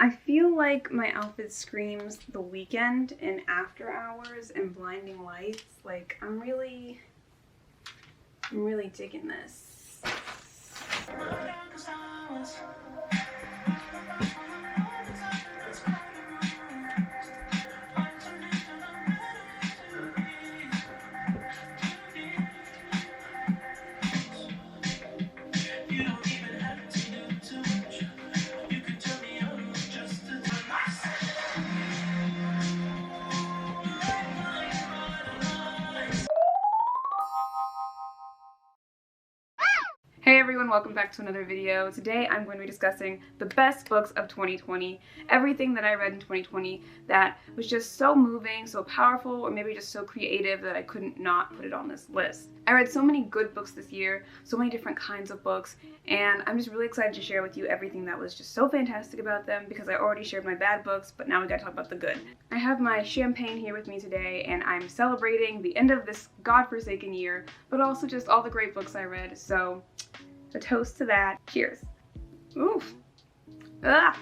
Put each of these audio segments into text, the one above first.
I feel like my outfit screams The Weekend and After Hours and Blinding Lights. Like, I'm really digging this. Hey everyone, welcome back to another video. Today I'm going to be discussing the best books of 2020, everything that I read in 2020 that was just so moving, so powerful, or maybe just so creative that I couldn't not put it on this list. I read so many good books this year, so many different kinds of books, and I'm just really excited to share with you everything that was just so fantastic about them because I already shared my bad books, but now we gotta talk about the good. I have my champagne here with me today, and I'm celebrating the end of this godforsaken year, but also just all the great books I read, so a toast to that. Cheers. Oof. Ah.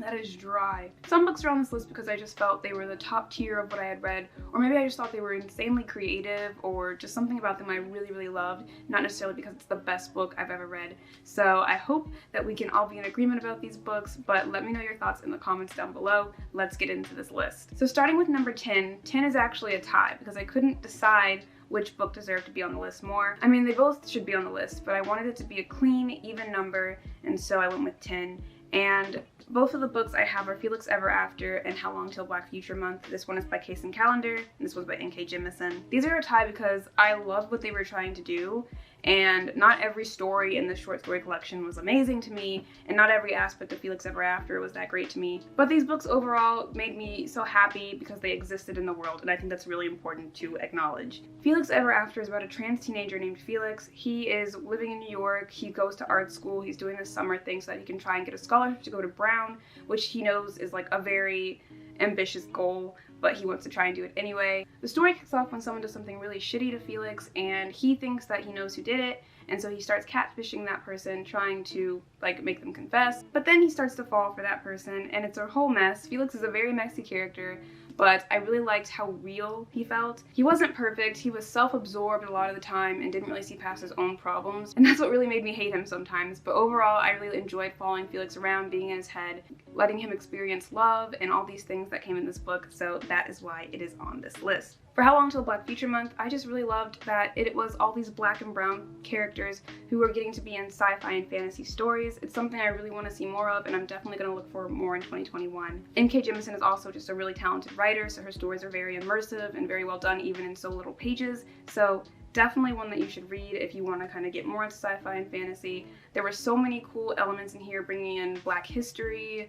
That is dry. Some books are on this list because I just felt they were the top tier of what I had read, or maybe I just thought they were insanely creative, or just something about them I really loved, not necessarily because it's the best book I've ever read. So I hope that we can all be in agreement about these books, but let me know your thoughts in the comments down below. Let's get into this list. So starting with number 10, 10 is actually a tie because I couldn't decide which book deserved to be on the list more. I mean, they both should be on the list, but I wanted it to be a clean, even number, and so I went with 10. And both of the books I have are Felix Ever After and How Long Till Black Future Month. This one is by Case and Callender, and this one's by N.K. Jemisin. These are a tie because I love what they were trying to do, and not every story in this short story collection was amazing to me, and not every aspect of Felix Ever After was that great to me. But these books overall made me so happy because they existed in the world, and I think that's really important to acknowledge. Felix Ever After is about a trans teenager named Felix. He is living in New York, he goes to art school, he's doing this summer thing so that he can try and get a scholarship to go to Brown, which he knows is like a very ambitious goal, but he wants to try and do it anyway. The story kicks off when someone does something really shitty to Felix, and he thinks that he knows who did it, and so he starts catfishing that person, trying to like make them confess, but then he starts to fall for that person, and it's a whole mess. Felix is a very messy character, but I really liked how real he felt. He wasn't perfect, he was self-absorbed a lot of the time and didn't really see past his own problems, and that's what really made me hate him sometimes. But overall, I really enjoyed following Felix around, being in his head, letting him experience love, and all these things that came in this book, so that is why it is on this list. For How Long Till Black Future Month, I just really loved that it was all these black and brown characters who were getting to be in sci-fi and fantasy stories. It's something I really want to see more of, and I'm definitely going to look for more in 2021. N.K. Jemisin is also just a really talented writer, so her stories are very immersive and very well done even in so little pages. So definitely one that you should read if you want to kind of get more into sci-fi and fantasy. There were so many cool elements in here, bringing in black history,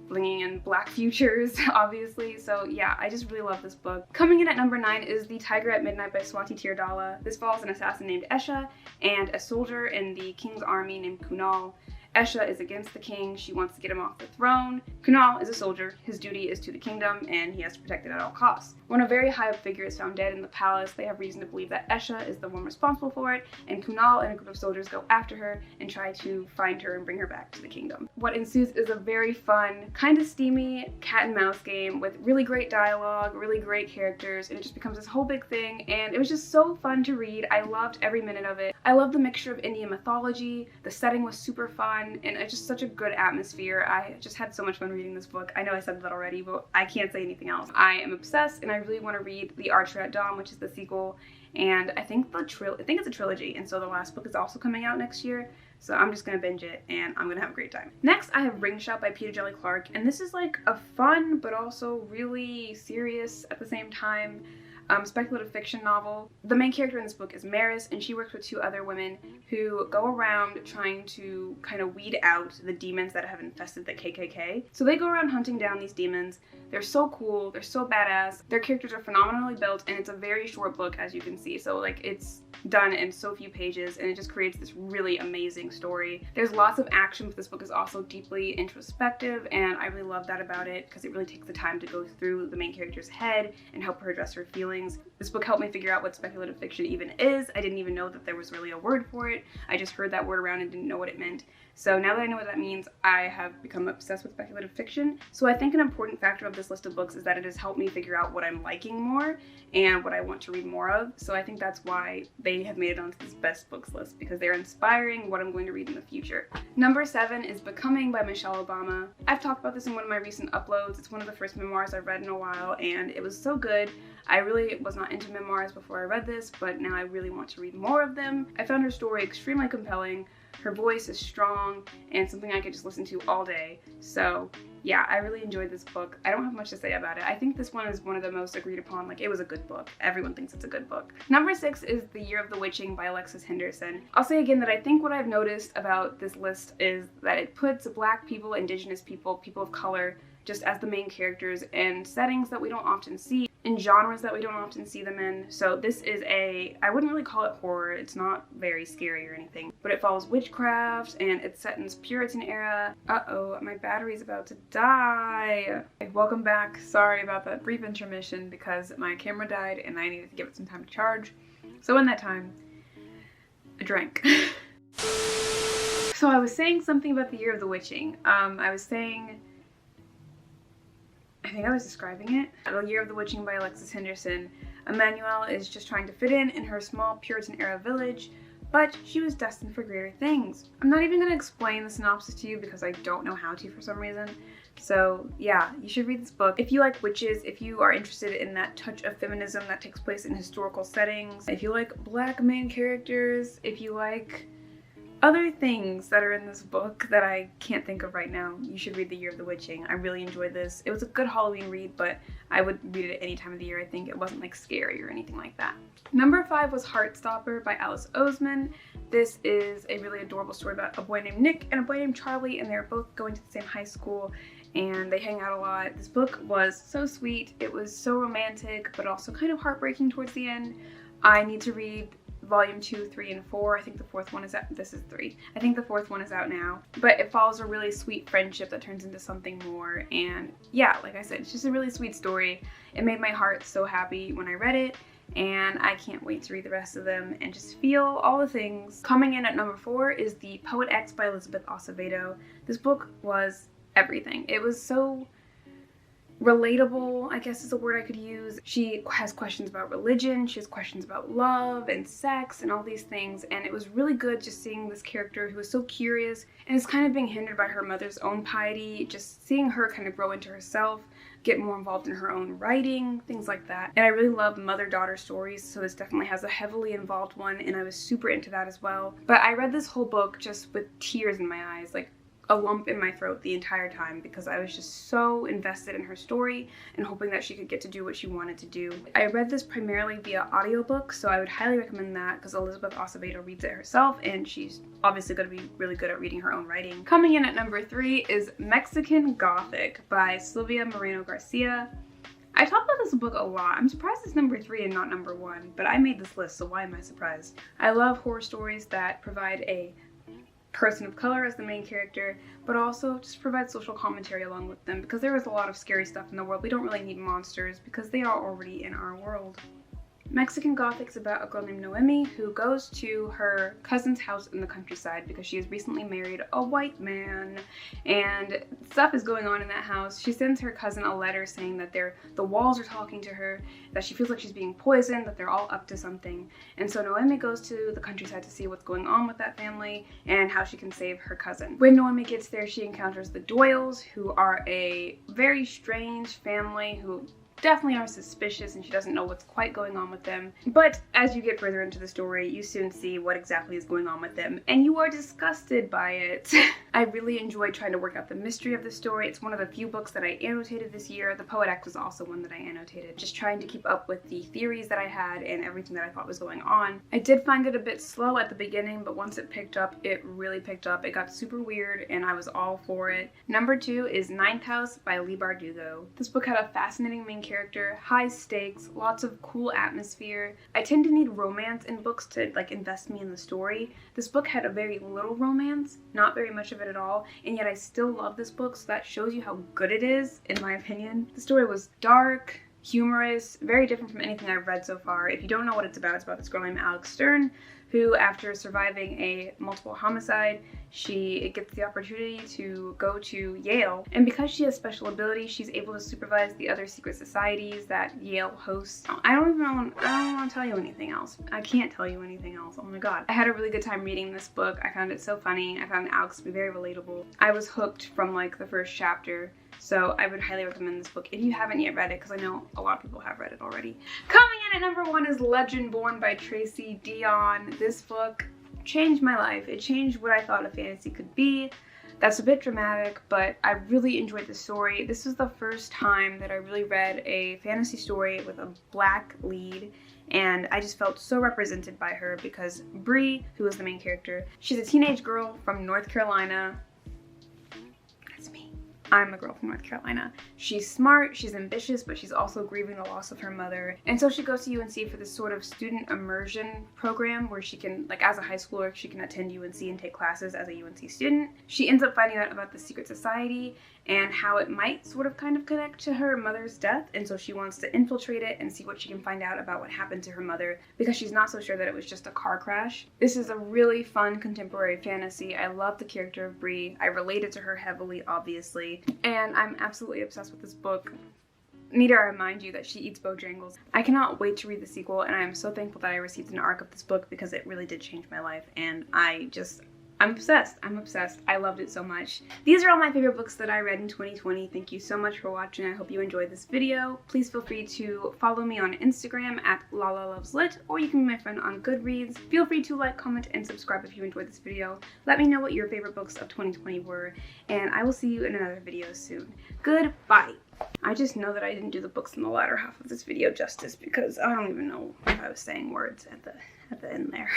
bringing in black futures, obviously. So yeah, I just really love this book. Coming in at number 9 is The Tiger at Midnight by Swati Teerdhala. This follows an assassin named Esha and a soldier in the king's army named Kunal. Esha is against the king, she wants to get him off the throne. Kunal is a soldier, his duty is to the kingdom, and he has to protect it at all costs. When a very high up figure is found dead in the palace, they have reason to believe that Esha is the one responsible for it, and Kunal and a group of soldiers go after her and try to find her and bring her back to the kingdom. What ensues is a very fun, kind of steamy cat and mouse game with really great dialogue, really great characters, and it just becomes this whole big thing, and it was just so fun to read. I loved every minute of it. I loved the mixture of Indian mythology, the setting was super fun, and it's just such a good atmosphere. I just had so much fun reading this book. I know I said that already, but I can't say anything else. I am obsessed, and I really want to read The Archer at Dawn, which is the sequel, and I think it's a trilogy, and so the last book is also coming out next year, so I'm just gonna binge it, and I'm gonna have a great time. Next, I have Ring Shot by Peter Jelly Clark, and this is like a fun, but also really serious at the same time, speculative fiction novel. The main character in this book is Maris, and she works with 2 other women who go around trying to kind of weed out the demons that have infested the KKK. So they go around hunting down these demons. They're so cool, they're so badass, their characters are phenomenally built, and it's a very short book, as you can see. So like, it's done in so few pages, and it just creates this really amazing story. There's lots of action, but this book is also deeply introspective, and I really love that about it because it really takes the time to go through the main character's head and help her address her feelings. This book helped me figure out what speculative fiction even is. I didn't even know that there was really a word for it. I just heard that word around and didn't know what it meant. So now that I know what that means, I have become obsessed with speculative fiction. So I think an important factor of this list of books is that it has helped me figure out what I'm liking more and what I want to read more of. So I think that's why they have made it onto this best books list, because they're inspiring what I'm going to read in the future. Number 7 is Becoming by Michelle Obama. I've talked about this in one of my recent uploads. It's one of the first memoirs I've read in a while, and it was so good. I really was not into memoirs before I read this, but now I really want to read more of them. I found her story extremely compelling. Her voice is strong and something I could just listen to all day. So yeah, I really enjoyed this book. I don't have much to say about it. I think this one is one of the most agreed upon. Like, it was a good book. Everyone thinks it's a good book. Number 6 is The Year of the Witching by Alexis Henderson. I'll say again that I think what I've noticed about this list is that it puts Black people, Indigenous people, people of color just as the main characters in settings that we don't often see, in genres that we don't often see them in. So this is I wouldn't really call it horror, it's not very scary or anything, but it follows witchcraft and it's set in this Puritan era. Uh-oh, my battery's about to die. Okay, welcome back. Sorry about that brief intermission because my camera died and I needed to give it some time to charge. So in that time, I drank. So I was saying something about The Year of the Witching. I think I was describing it. The Year of the Witching by Alexis Henderson. Emmanuelle is just trying to fit in her small Puritan-era village, but she was destined for greater things. I'm not even going to explain the synopsis to you because I don't know how to for some reason. So yeah, you should read this book. If you like witches, if you are interested in that touch of feminism that takes place in historical settings, if you like Black main characters, if you like other things that are in this book that I can't think of right now, you should read The Year of the Witching. I really enjoyed this. It was a good Halloween read, but I would read it any time of the year. I think it wasn't like scary or anything like that. Number 5 was Heartstopper by Alice Oseman. This is a really adorable story about a boy named Nick and a boy named Charlie, and they're both going to the same high school and they hang out a lot. This book was so sweet. It was so romantic, but also kind of heartbreaking towards the end. I need to read volume 2, 3, and 4. I think the 4th one is out. This is 3. I think the 4th one is out now. But it follows a really sweet friendship that turns into something more. And yeah, like I said, it's just a really sweet story. It made my heart so happy when I read it. And I can't wait to read the rest of them and just feel all the things. Coming in at number 4 is The Poet X by Elizabeth Acevedo. This book was everything. It was so relatable, I guess is a word I could use. She has questions about religion, she has questions about love and sex and all these things, and it was really good just seeing this character who is so curious and is kind of being hindered by her mother's own piety, just seeing her kind of grow into herself, get more involved in her own writing, things like that. And I really love mother-daughter stories, so this definitely has a heavily involved one, and I was super into that as well. But I read this whole book just with tears in my eyes, like a lump in my throat the entire time, because I was just so invested in her story and hoping that she could get to do what she wanted to do. I read this primarily via audiobook, so I would highly recommend that because Elizabeth Acevedo reads it herself and she's obviously going to be really good at reading her own writing. Coming in at number 3 is Mexican Gothic by Silvia Moreno Garcia. I talk about this book a lot. I'm surprised it's number 3 and not number 1, but I made this list, so why am I surprised? I love horror stories that provide a person of color as the main character, but also just provide social commentary along with them, because there is a lot of scary stuff in the world. We don't really need monsters because they are already in our world. Mexican Gothic is about a girl named Noemi who goes to her cousin's house in the countryside because she has recently married a white man, and stuff is going on in that house. She sends her cousin a letter saying that the walls are talking to her, that she feels like she's being poisoned, that they're all up to something. And so Noemi goes to the countryside to see what's going on with that family and how she can save her cousin. When Noemi gets there, she encounters the Doyles, who are a very strange family who definitely are suspicious, and she doesn't know what's quite going on with them. But as you get further into the story, you soon see what exactly is going on with them, and you are disgusted by it. I really enjoyed trying to work out the mystery of the story. It's one of the few books that I annotated this year. The Poet X was also one that I annotated, just trying to keep up with the theories that I had and everything that I thought was going on. I did find it a bit slow at the beginning, but once it picked up, it really picked up. It got super weird, and I was all for it. Number 2 is Ninth House by Leigh Bardugo. This book had a fascinating main character, high stakes, lots of cool atmosphere. I tend to need romance in books to like invest me in the story. This book had a very little romance, not very much of it at all, and yet I still love this book, so that shows you how good it is, in my opinion. The story was dark, humorous, very different from anything I've read so far. If you don't know what it's about this girl named Alex Stern who, after surviving a multiple homicide, she gets the opportunity to go to Yale. And because she has special abilities, she's able to supervise the other secret societies that Yale hosts. I don't want to tell you anything else. I can't tell you anything else. Oh my god. I had a really good time reading this book. I found it so funny. I found Alex to be very relatable. I was hooked from like the first chapter. So I would highly recommend this book if you haven't yet read it, because I know a lot of people have read it already. Coming in at number 1 is Legend Born by Tracy Deonn. This book changed my life. It changed what I thought a fantasy could be. That's a bit dramatic, but I really enjoyed the story. This was the first time that I really read a fantasy story with a black lead, and I just felt so represented by her because Bree, who is the main character, she's a teenage girl from North Carolina. That's me. I'm a girl from North Carolina. She's smart, she's ambitious, but she's also grieving the loss of her mother. And so she goes to UNC for this sort of student immersion program where she can, like as a high schooler, she can attend UNC and take classes as a UNC student. She ends up finding out about the secret society and how it might sort of kind of connect to her mother's death, and so she wants to infiltrate it and see what she can find out about what happened to her mother, because she's not so sure that it was just a car crash. This is a really fun contemporary fantasy. I love the character of Bree. I related to her heavily, obviously, and I'm absolutely obsessed with this book. Need I remind you that she eats Bojangles. I cannot wait to read the sequel, and I am so thankful that I received an ARC of this book because it really did change my life, and I'm obsessed. I'm obsessed. I loved it so much. These are all my favorite books that I read in 2020. Thank you so much for watching. I hope you enjoyed this video. Please feel free to follow me on Instagram at LalaLovesLit, or you can be my friend on Goodreads. Feel free to like, comment, and subscribe if you enjoyed this video. Let me know what your favorite books of 2020 were, and I will see you in another video soon. Goodbye. I just know that I didn't do the books in the latter half of this video justice because I don't even know if I was saying words at the end there.